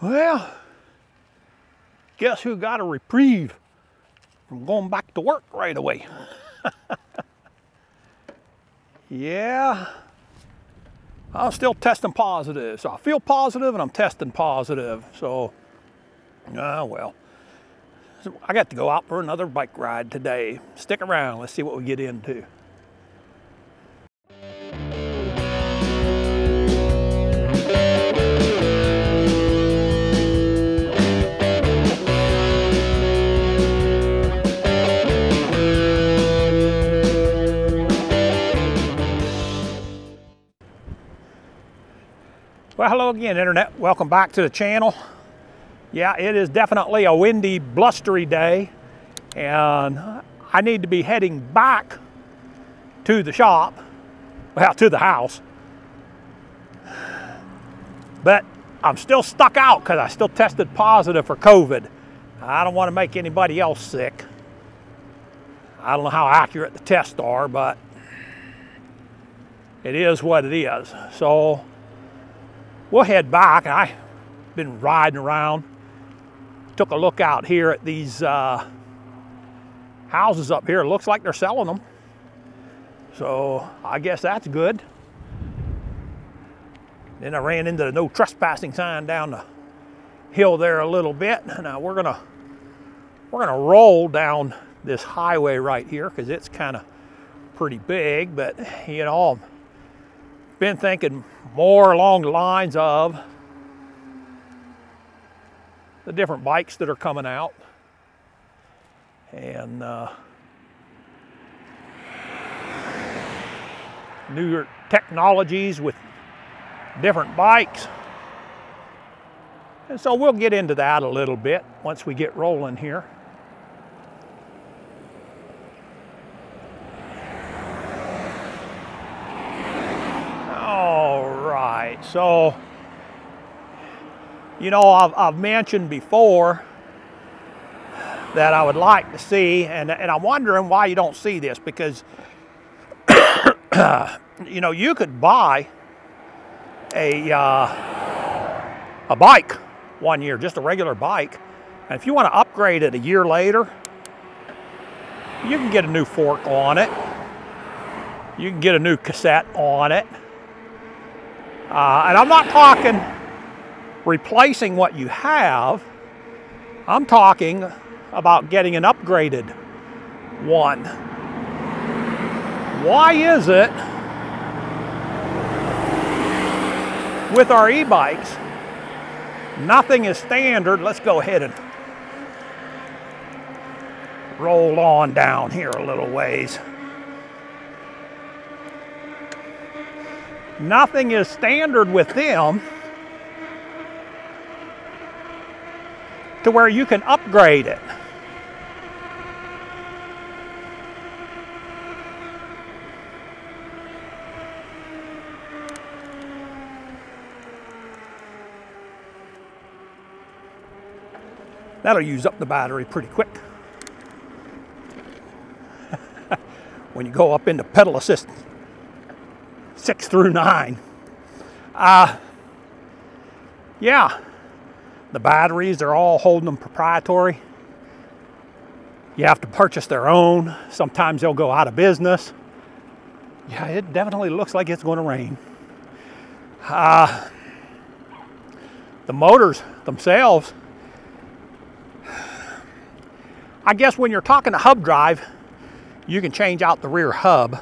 Well, guess who got a reprieve from going back to work right away? Yeah, I'm still testing positive. So I feel positive and I'm testing positive. So, well, so I got to go out for another bike ride today. Stick around, let's see what we get into. Well, hello again, Internet. Welcome back to the channel. Yeah, it is definitely a windy, blustery day, and I need to be heading back to the shop, well, to the house. But I'm still stuck out because I still tested positive for COVID. I don't want to make anybody else sick. I don't know how accurate the tests are, but it is what it is. So we'll head back. I've been riding around, took a look out here at these houses up here. It looks like they're selling them, so I guess that's good. Then I ran into the no trespassing sign down the hill there a little bit. Now we're gonna roll down this highway right here because it's kind of pretty big, but you know, I've been thinking more along the lines of the different bikes that are coming out and newer technologies with different bikes. And so we'll get into that a little bit once we get rolling here. So, you know, I've mentioned before that I would like to see, and I'm wondering why you don't see this, because, you know, you could buy a bike one year, just a regular bike, and if you want to upgrade it a year later, you can get a new fork on it, you can get a new cassette on it. And I'm not talking replacing what you have. I'm talking about getting an upgraded one. Why is it with our e-bikes, nothing is standard? Let's go ahead and roll on down here a little ways. Nothing is standard with them to where you can upgrade it. That'll use up the battery pretty quick. When you go up into pedal assist 6 through 9. Yeah, the batteries, they're all holding them proprietary. You have to purchase their own. Sometimes they'll go out of business. Yeah, it definitely looks like it's going to rain. The motors themselves, I guess when you're talking to hub drive, you can change out the rear hub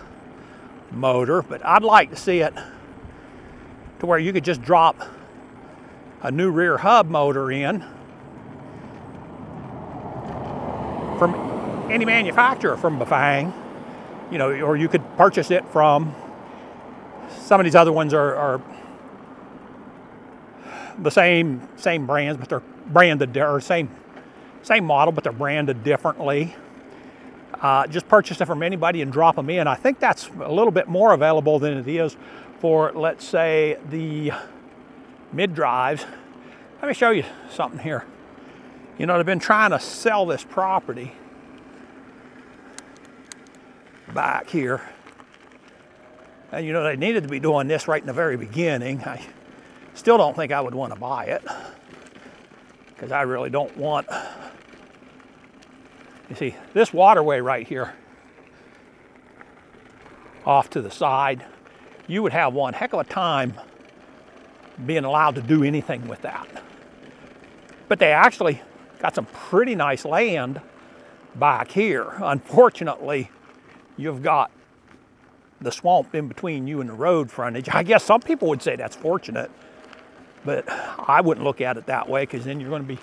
motor, but I'd like to see it to where you could just drop a new rear hub motor in from any manufacturer, from Bafang, you know, or you could purchase it from some of these other ones are the same brands, but they're branded, or same model, but they're branded differently. Just purchase it from anybody and drop them in. I think that's a little bit more available than it is for, let's say, the mid-drives. Let me show you something here. You know, they've been trying to sell this property back here. And you know, they needed to be doing this right in the very beginning. I still don't think I would want to buy it. because I really don't want, you see, this waterway right here off to the side, you would have one heck of a time being allowed to do anything with that. But they actually got some pretty nice land back here. Unfortunately, you've got the swamp in between you and the road frontage. I guess some people would say that's fortunate, but I wouldn't look at it that way, because then you're going to be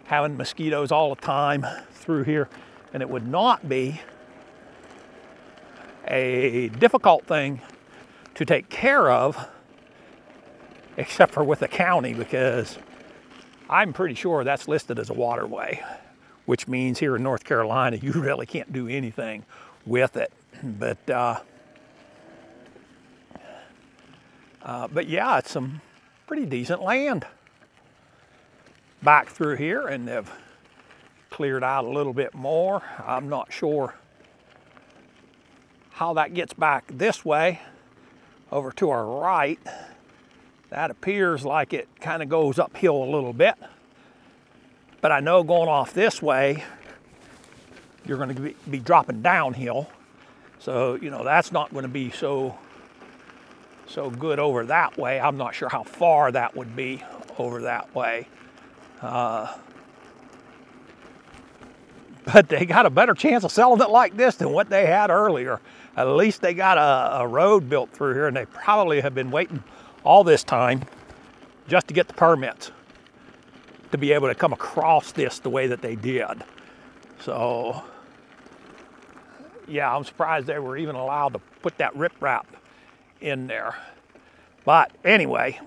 having mosquitoes all the time through here, and it would not be a difficult thing to take care of, except for with the county, because I'm pretty sure that's listed as a waterway, which means here in North Carolina, you really can't do anything with it. But yeah, it's some pretty decent land back through here, and they've cleared out a little bit more. I'm not sure how that gets back this way over to our right. That appears like it kind of goes uphill a little bit, but I know going off this way, you're going to be dropping downhill. So, you know, that's not going to be so good over that way. I'm not sure how far that would be over that way. But they got a better chance of selling it like this than what they had earlier. At least they got a road built through here, and they probably have been waiting all this time just to get the permits to be able to come across this the way that they did. So, yeah, I'm surprised they were even allowed to put that riprap in there. But anyway,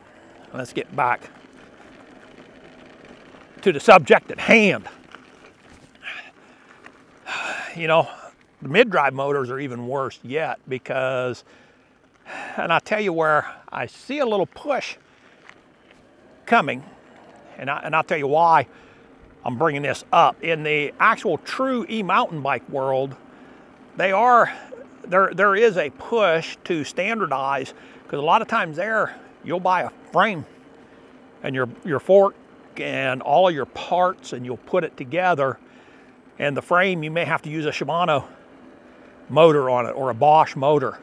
let's get back to the subject at hand. You know, the mid-drive motors are even worse yet, because, and I'll tell you where I see a little push coming, and I'll tell you why I'm bringing this up. In the actual true e-mountain bike world, there is a push to standardize, because a lot of times you'll buy a frame and your fork and all of your parts, and you'll put it together, and the frame, you may have to use a Shimano motor on it, or a Bosch motor,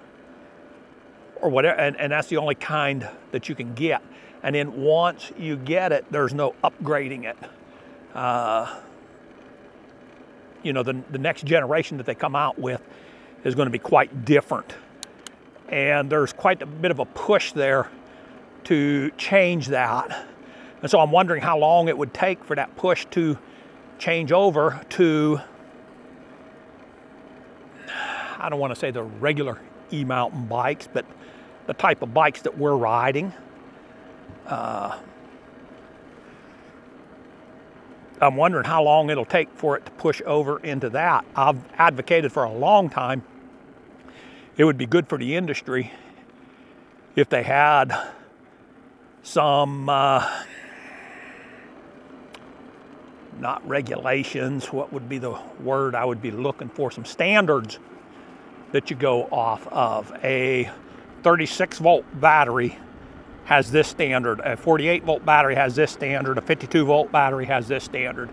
or whatever, and that's the only kind that you can get. And then once you get it, there's no upgrading it. You know, the next generation that they come out with is going to be quite different. And there's quite a bit of a push there to change that. And so I'm wondering how long it would take for that push to change over to, I don't want to say the regular e-mountain bikes, but the type of bikes that we're riding. I'm wondering how long it'll take for it to push over into that. I've advocated for a long time it would be good for the industry if they had some, not regulations, what would be the word I would be looking for, some standards that you go off of. A 36 volt battery has this standard, a 48 volt battery has this standard, a 52 volt battery has this standard.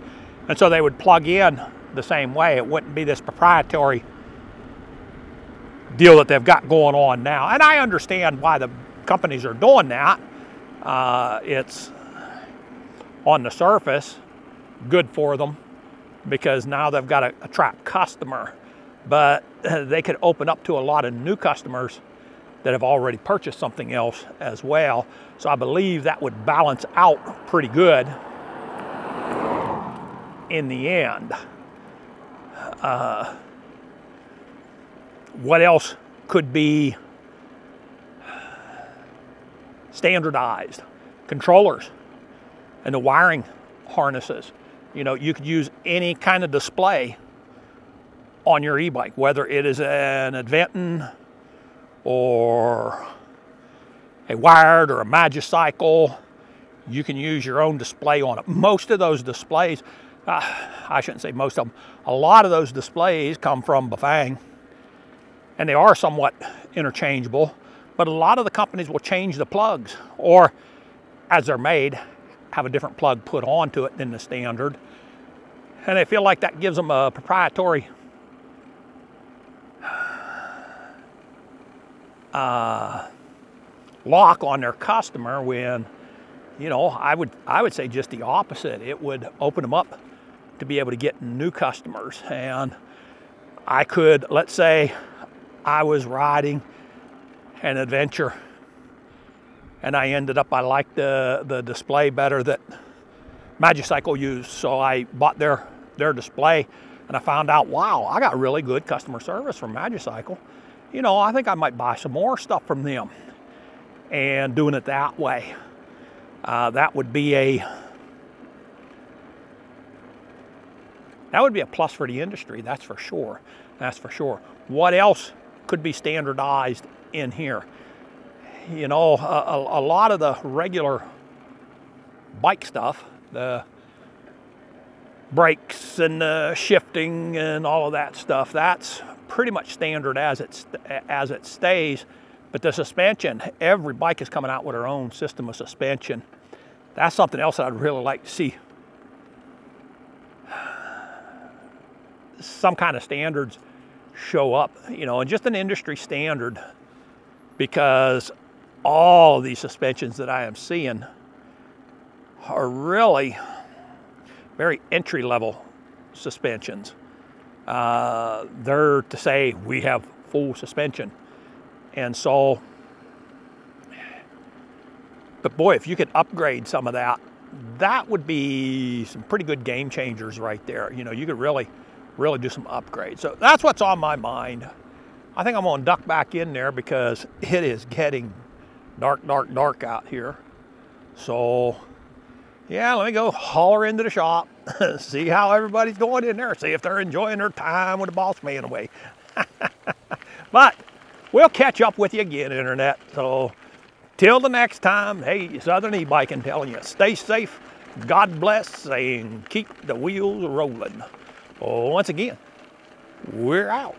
And so they would plug in the same way. It wouldn't be this proprietary deal that they've got going on now. And I understand why the companies are doing that. It's on the surface good for them, because now they've got to attract customer, but they could open up to a lot of new customers that have already purchased something else as well. So I believe that would balance out pretty good in the end. What else could be standardized? Controllers and the wiring harnesses. You know, you could use any kind of display on your e-bike, whether it is an Adventon or a wired or a Magicycle. You can use your own display on it. Most of those displays, I shouldn't say most of them, a lot of those displays come from Bafang, and they are somewhat interchangeable, but a lot of the companies will change the plugs, or as they're made, have a different plug put onto it than the standard. And they feel like that gives them a proprietary lock on their customer, when, you know, I would say just the opposite. It would open them up to be able to get new customers. And I could, let's say I was riding an adventure and I ended up, I liked the display better that Magicycle used, so I bought their display, and I found out, wow, I got really good customer service from Magicycle. You know, I think I might buy some more stuff from them. And doing it that way, that would be a plus for the industry, that's for sure. That's for sure. What else could be standardized in here? You know, a lot of the regular bike stuff, the brakes and the shifting and all of that stuff, that's pretty much standard as it stays. But the suspension, every bike is coming out with their own system of suspension. That's something else that I'd really like to see. Some kind of standards show up, you know, and just an industry standard, because all of these suspensions that I am seeing are really very entry-level suspensions. They're to say we have full suspension. And so, but boy, if you could upgrade some of that, that would be some pretty good game changers right there. You know, you could really do some upgrades. So that's what's on my mind. I think I'm gonna duck back in there because it is getting dark out here. So yeah, let me go holler into the shop, see how everybody's going in there, see if they're enjoying their time with the boss man away. But we'll catch up with you again, Internet. So till the next time, hey, Southern E-Biking telling you, stay safe, God bless, and keep the wheels rolling. Once again, we're out.